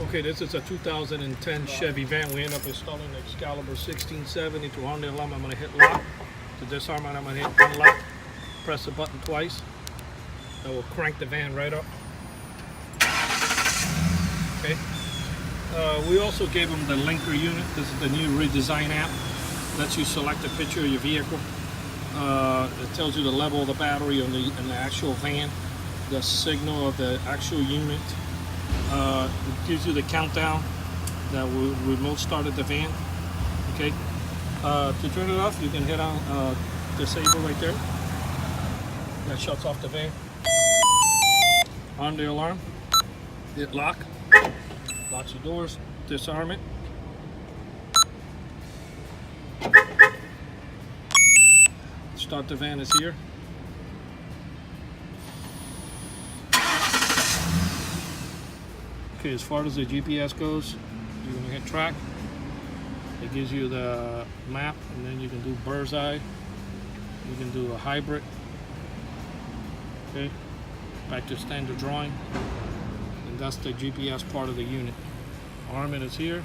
Okay, this is a 2010 Chevy van. We end up installing the Excalibur 1670 to on the alarm. I'm going to hit lock. To disarm it, I'm going to hit unlock. Press the button twice. That will crank the van right up. Okay. We also gave them the Linkr unit. This is the new redesign app. Lets you select a picture of your vehicle. It tells you the level of the battery in the actual van, the signal of the actual unit. It gives you the countdown that we remote started the van. Okay. To turn it off, you can hit on disable right there. That shuts off the van. On the alarm, hit lock. Locks your doors. Disarm it. Start the van is here. Okay, as far as the GPS goes, you're going to hit track. It gives you the map, and then you can do bird's eye. You can do a hybrid. Okay, back to standard drawing. And that's the GPS part of the unit. Armament is here.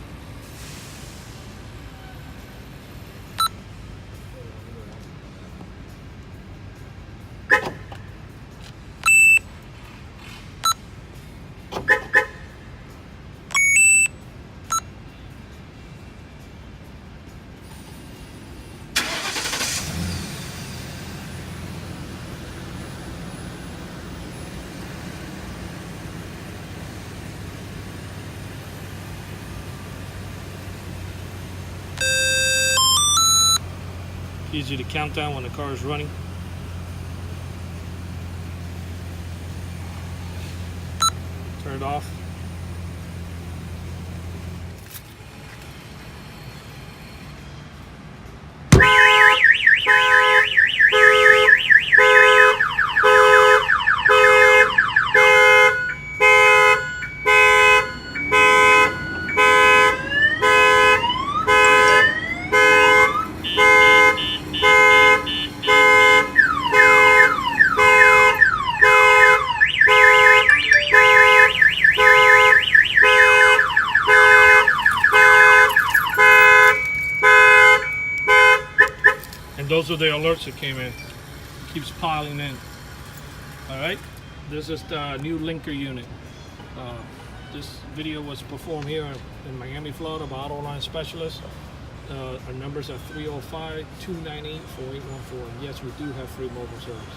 Gives you the countdown when the car is running. Turn it off. And those are the alerts that came in. It keeps piling in. Alright, this is the new Linkr unit. This video was performed here in Miami, Florida by Autoline Specialist. Our numbers are 305-298-4814. Yes, we do have free mobile service.